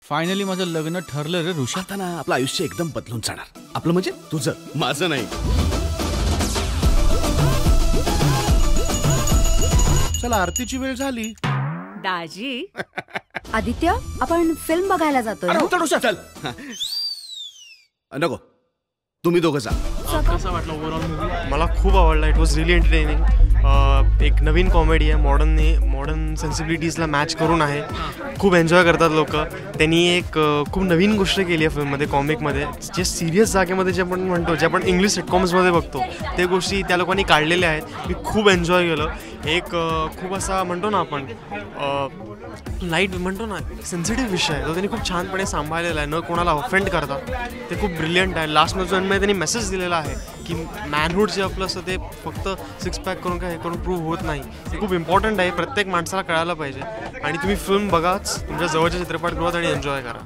Finally माझं लग्न ठरलं रे ऋषा. आता ना आपलं आयुष्य एकदम बदलून जाणार. आपलं म्हणजे तुझं, माझं नाही. चला आरतीची वेळ झाली. दाजी आदित्य, आपण फिल्म बघायला जातोय ना? चल ऋषा, चल. नको, तुम्ही दोघं जा. कसा वाटला ओव्हरऑल मूवी? मला खूप आवडला. It was really entertaining. एक नवीन कॉमेडी आहे, मॉडर्न सेन्सिबिलिटीजला मॅच करून आहे. खूप एन्जॉय करतात लोक. त्यांनी एक खूप नवीन गोष्ट केली आहे फिल्ममध्ये, कॉमिकमध्ये. जे सिरियस जागेमध्ये जे आपण म्हणतो, जे आपण इंग्लिश सिटकॉम्समध्ये बघतो, ते गोष्टी त्या लोकांनी काढलेल्या आहेत. मी खूप एन्जॉय केलं. एक खूप असा म्हणतो ना आपण लाईट म्हणतो ना, सेन्सिटिव्ह विषय आहे तो त्यांनी खूप छानपणे सांभाळलेला आहे, न कोणाला ऑफेंड करता. ते खूप ब्रिलियंट आहे. लास्ट मध्ये त्यांनी मेसेज दिलेला आहे की मॅनहुड जे आपलं असतं ते फक्त सिक्स पॅक करून काय हे करून प्रूव्ह होत नाही. ते खूप इम्पॉर्टंट आहे, प्रत्येक माणसाला कळायला पाहिजे. आणि तुम्ही फिल्म बघाच तुमच्या जवळच्या चित्रपटगृहात आणि एन्जॉय करा.